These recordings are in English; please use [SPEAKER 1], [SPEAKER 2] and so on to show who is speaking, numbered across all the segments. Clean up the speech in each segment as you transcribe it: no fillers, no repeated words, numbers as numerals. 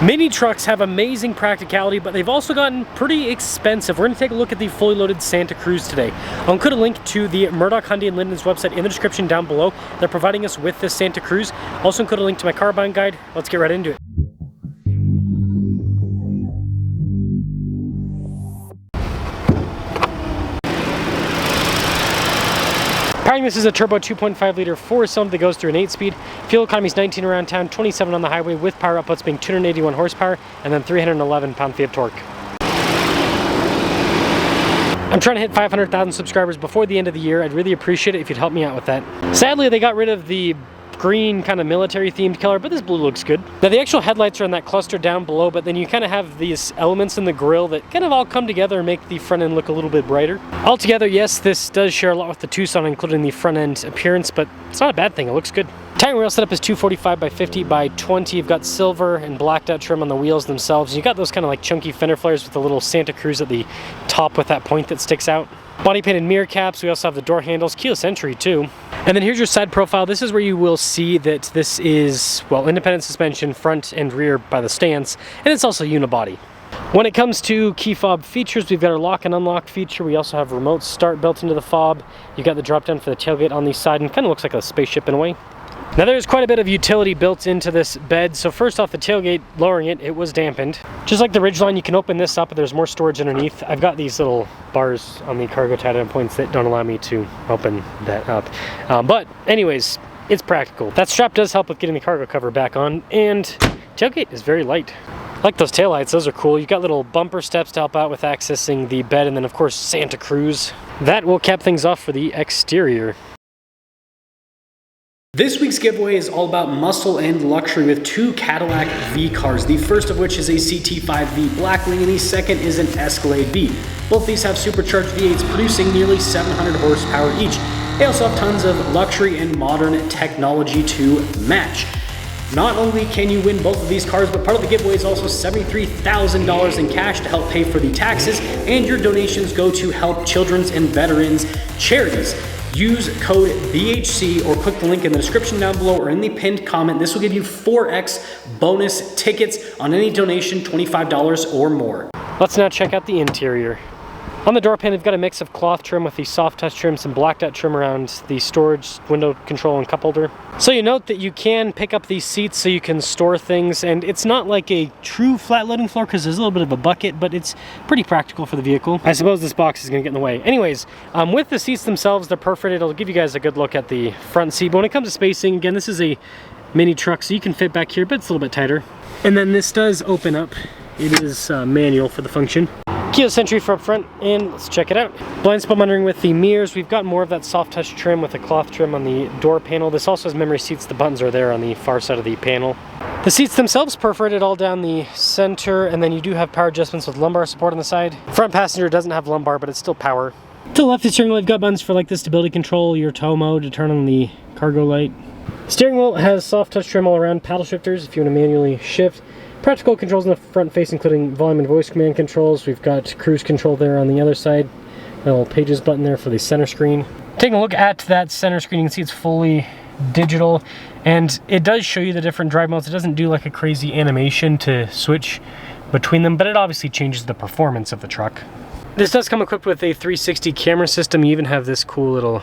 [SPEAKER 1] Mini trucks have amazing practicality, but they've also gotten pretty expensive. We're going to take a look at the fully loaded Santa Cruz today. I'll include a link to the Murdoch Hyundai and Linden's website in the description down below. They're providing us with this Santa Cruz. Also include a link to my car buying guide. Let's get right into it. Powering this is a turbo 2.5 liter 4-cylinder that goes through an 8-speed. Fuel economy is 19 around town, 27 on the highway, with power outputs being 281 horsepower and then 311 pound-feet of torque. I'm trying to hit 500,000 subscribers before the end of the year. I'd really appreciate it if you'd help me out with that. Sadly, they got rid of the green kind of military themed color, but this blue looks good. Now the actual headlights are in that cluster down below, but then you kind of have these elements in the grille that kind of all come together and make the front end look a little bit brighter. Altogether, yes, this does share a lot with the Tucson, including the front end appearance, but it's not a bad thing. It looks good. Tire and wheel setup is 245 by 50 by 20. You've got silver and blacked out trim on the wheels themselves. You got those kind of like chunky fender flares with the little Santa Cruz at the top with that point that sticks out. Body painted mirror caps. We also have the door handles, keyless entry too. And then here's your side profile. This is where you will see that this is, well, independent suspension, front and rear by the stance, and it's also unibody. When it comes to key fob features, we've got our lock and unlock feature. We also have remote start built into the fob. You've got the drop down for the tailgate on the side, and kind of looks like a spaceship in a way. Now there's quite a bit of utility built into this bed. So first off, the tailgate, lowering it, it was dampened. Just like the Ridgeline, you can open this up, but there's more storage underneath. I've got these little bars on the cargo tie down points that don't allow me to open that up. But anyways, it's practical. That strap does help with getting the cargo cover back on, and tailgate is very light. I like those taillights, those are cool. You've got little bumper steps to help out with accessing the bed, and then of course Santa Cruz. That will cap things off for the exterior. This week's giveaway is all about muscle and luxury with two Cadillac V cars. The first of which is a CT5V Blackwing and the second is an Escalade V. Both these have supercharged V8s producing nearly 700 horsepower each. They also have tons of luxury and modern technology to match. Not only can you win both of these cars, but part of the giveaway is also $73,000 in cash to help pay for the taxes, and your donations go to help children's and veterans charities. Use code BHC or click the link in the description down below or in the pinned comment. This will give you 4x bonus tickets on any donation, $25 or more. Let's now check out the interior. On the door pan, we've got a mix of cloth trim with the soft touch trim, some blacked out trim around the storage, window control, and cup holder. So you note that you can pick up these seats so you can store things, and it's not like a true flat loading floor because there's a little bit of a bucket, but it's pretty practical for the vehicle. I suppose this box is going to get in the way. Anyways, with the seats themselves, they're perforated. It'll give you guys a good look at the front seat. But when it comes to spacing, again, this is a mini truck, so you can fit back here, but it's a little bit tighter. And then this does open up. It is manual for the function. Keyless entry for up front, and let's check it out. Blind spot monitoring with the mirrors. We've got more of that soft touch trim with the cloth trim on the door panel. This also has memory seats. The buttons are there on the far side of the panel. The seats themselves perforated all down the center, and then you do have power adjustments with lumbar support on the side. Front passenger doesn't have lumbar, but it's still power. To the left of the steering wheel, you've got buttons for like the stability control, your tow mode to turn on the cargo light. Steering wheel has soft touch trim all around, paddle shifters if you want to manually shift. Practical controls in the front face, including volume and voice command controls. We've got cruise control there on the other side. A little pages button there for the center screen. Taking a look at that center screen, you can see it's fully digital, and it does show you the different drive modes. It doesn't do like a crazy animation to switch between them, but it obviously changes the performance of the truck. This does come equipped with a 360 camera system. You even have this cool little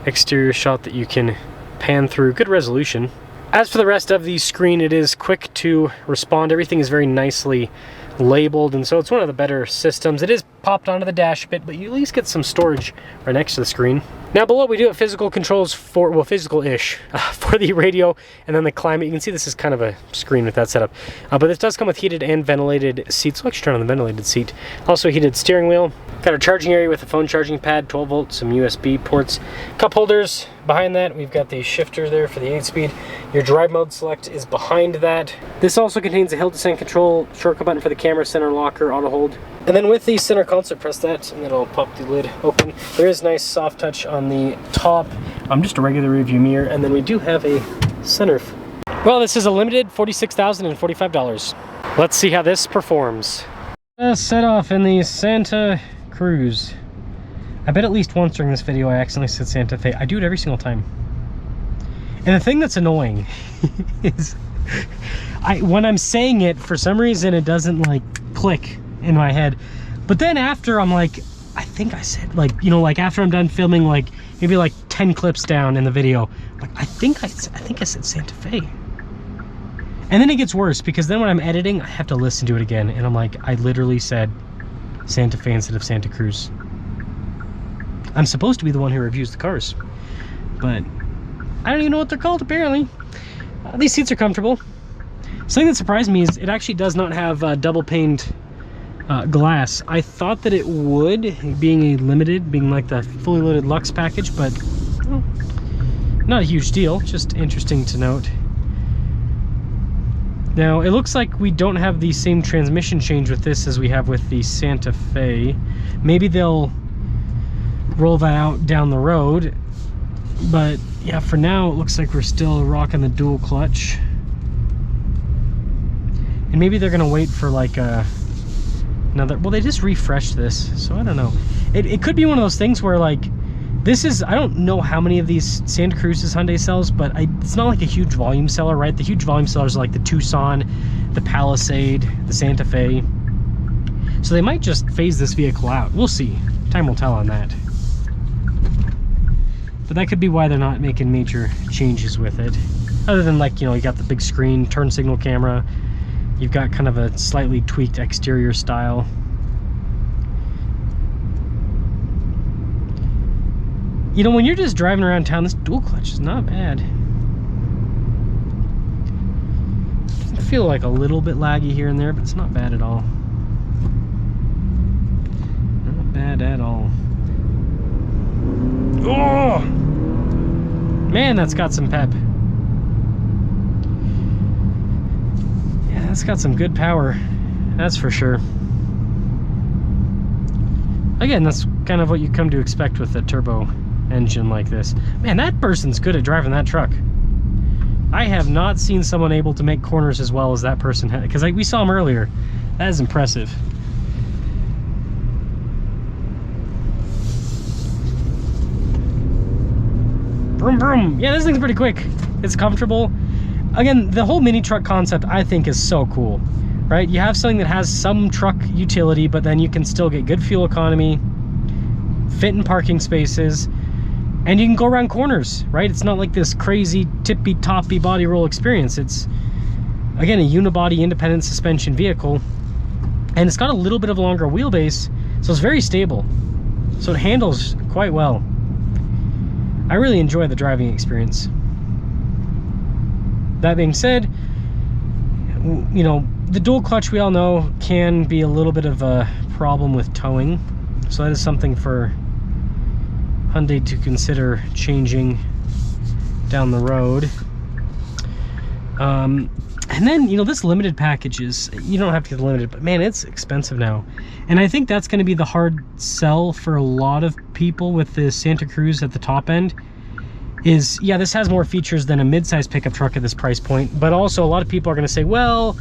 [SPEAKER 1] exterior shot that you can pan through. Good resolution. As for the rest of the screen, it is quick to respond. Everything is very nicely labeled, and so it's one of the better systems. It is popped onto the dash a bit, but you at least get some storage right next to the screen. Now below we do have physical controls for, well, physical-ish, for the radio and then the climate. You can see this is kind of a screen with that setup. But this does come with heated and ventilated seats. Let's turn on the ventilated seat. Also heated steering wheel. Got a charging area with a phone charging pad, 12 volts, some USB ports. Cup holders. Behind that, we've got the shifter there for the 8-speed. Your drive mode select is behind that. This also contains a hill descent control, shortcut button for the camera, center locker, auto hold. And then with the center console, press that, and it'll pop the lid open. There is nice soft touch on the top. Just a regular rear view mirror, and then we do have a sunroof. Well, this is a limited $46,045. Let's see how this performs. Set off in the Santa Cruz. I bet at least once during this video I accidentally said Santa Fe. I do it every single time. And the thing that's annoying is When I'm saying it, for some reason it doesn't like click in my head. But then after, I'm like, I think I said, like, you know, like after I'm done filming, like maybe like 10 clips down in the video, like I think I said Santa Fe. And then it gets worse, because then when I'm editing, I have to listen to it again, and I'm like, I literally said Santa Fe instead of Santa Cruz. I'm supposed to be the one who reviews the cars, but I don't even know what they're called, apparently. These seats are comfortable. Something that surprised me is it actually does not have double paned glass. I thought that it would, being a limited, being like the fully loaded Lux package, but well, not a huge deal, just interesting to note. Now, it looks like we don't have the same transmission change with this as we have with the Santa Fe. Maybe they'll roll that out down the road, but yeah, for now it looks like we're still rocking the dual clutch. And maybe they're gonna wait for like another, well, they just refreshed this, so I don't know. It could be one of those things where like, this is, I don't know how many of these Santa Cruz's Hyundai sells, but it's not like a huge volume seller, right? The huge volume sellers are like the Tucson, the Palisade, the Santa Fe. So they might just phase this vehicle out. We'll see. Time will tell on that. But that could be why they're not making major changes with it. Other than, like, you know, you got the big screen, turn signal camera. You've got kind of a slightly tweaked exterior style. You know, when you're just driving around town, this dual clutch is not bad. I feel like a little bit laggy here and there, but it's not bad at all. Not bad at all. Oh! Man, that's got some pep. Yeah, that's got some good power. That's for sure. Again, that's kind of what you come to expect with a turbo engine like this. Man, that person's good at driving that truck. I have not seen someone able to make corners as well as that person had, because like we saw him earlier. That is impressive. Vroom vroom. Yeah, this thing's pretty quick. It's comfortable. Again, the whole mini truck concept I think is so cool, right? You have something that has some truck utility, but then you can still get good fuel economy, fit in parking spaces, and you can go around corners, right? It's not like this crazy tippy-toppy body roll experience. It's, again, a unibody independent suspension vehicle, and it's got a little bit of a longer wheelbase, so it's very stable. So it handles quite well. I really enjoy the driving experience. That being said, you know, the dual clutch, we all know, can be a little bit of a problem with towing. So that is something for Hyundai to consider changing down the road. And then, you know, this limited package is, you don't have to get the limited, but man, it's expensive now. And I think that's going to be the hard sell for a lot of people with the Santa Cruz at the top end. Is, yeah, this has more features than a mid-size pickup truck at this price point, but also a lot of people are going to say, well,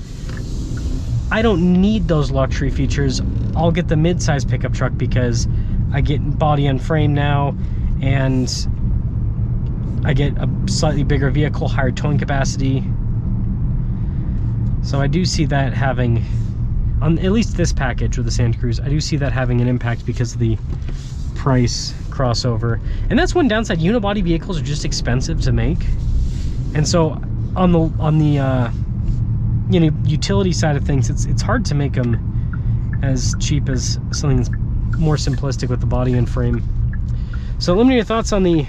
[SPEAKER 1] I don't need those luxury features. I'll get the mid-size pickup truck because I get body and frame now, and I get a slightly bigger vehicle, higher towing capacity. So I do see that having, on at least this package with the Santa Cruz, I do see that having an impact because of the price crossover. And that's one downside. Unibody vehicles are just expensive to make, and so on the you know, utility side of things, it's hard to make them as cheap as something that's more simplistic with the body and frame. So let me know your thoughts on the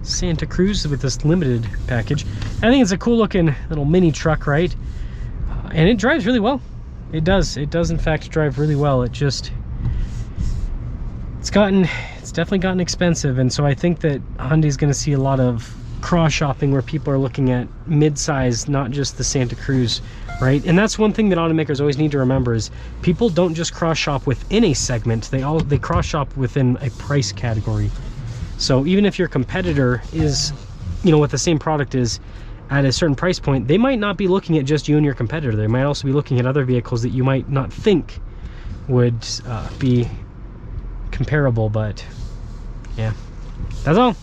[SPEAKER 1] Santa Cruz with this limited package. I think it's a cool looking little mini truck, right? And it drives really well. It does in fact drive really well. It's definitely gotten expensive, and so I think that Hyundai's going to see a lot of cross shopping where people are looking at mid-size, not just the Santa Cruz, right? And that's one thing that automakers always need to remember, is people don't just cross shop within a segment, they cross shop within a price category. So even if your competitor is, you know, what the same product is at a certain price point, they might not be looking at just you and your competitor. They might also be looking at other vehicles that you might not think would be comparable. But yeah, that's all.